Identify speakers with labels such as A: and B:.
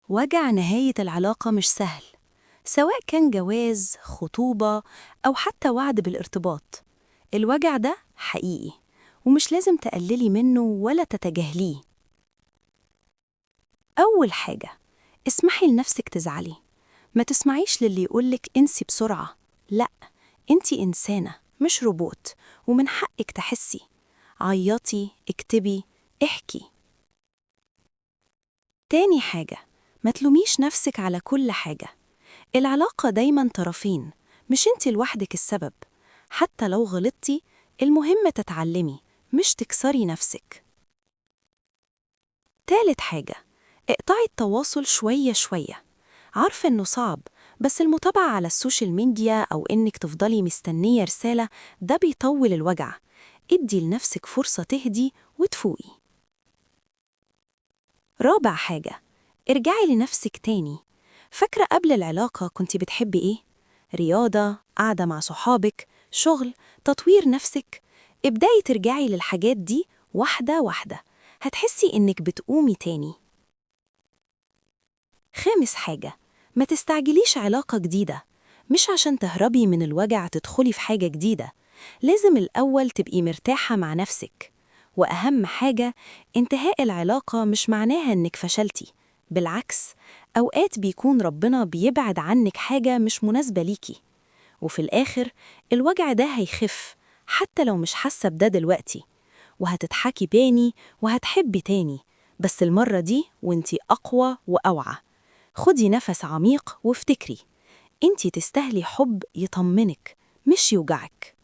A: وجع نهاية العلاقة مش سهل، سواء كان جواز، خطوبة، أو حتى وعد بالارتباط. الوجع ده حقيقي، ومش لازم تقللي منه ولا تتجاهليه. أول حاجة، اسمحي لنفسك تزعلي. ما تسمعيش للي يقولك انسي بسرعة. لأ، انتي إنسانة مش روبوت، ومن حقك تحسي. عيطي، اكتبي، احكي. تاني حاجة، ما تلوميش نفسك على كل حاجة. العلاقة دايما طرفين، مش انتي لوحدك السبب. حتى لو غلطتي، المهم تتعلمي، مش تكسري نفسك. تالت حاجة، اقطعي التواصل شوية شوية. عارفة إنه صعب، بس المتابعة على السوشيال ميديا أو إنك تفضلي مستنية رسالة ده بيطول الوجع. ادي لنفسك فرصة تهدي وتفوقي. رابع حاجة، ارجعي لنفسك تاني. فاكرة قبل العلاقة كنت بتحبي إيه؟ رياضة، قعدة مع صحابك، شغل، تطوير نفسك. ابدأي ترجعي للحاجات دي واحدة واحدة، هتحسي إنك بتقومي تاني. خامس حاجة، ما تستعجليش علاقة جديدة. مش عشان تهربي من الوجع تدخلي في حاجة جديدة. لازم الأول تبقي مرتاحة مع نفسك. وأهم حاجة، انتهاء العلاقة مش معناها إنك فشلتي. بالعكس، أوقات بيكون ربنا بيبعد عنك حاجة مش مناسبة ليكي. وفي الآخر، الوجع ده هيخف، حتى لو مش حاسة بده دلوقتي. وهتضحكي تاني وهتحبي تاني، بس المرة دي وانتي أقوى وأوعى. خدي نفس عميق وافتكري، انتي تستاهلي حب يطمنك، مش يوجعك.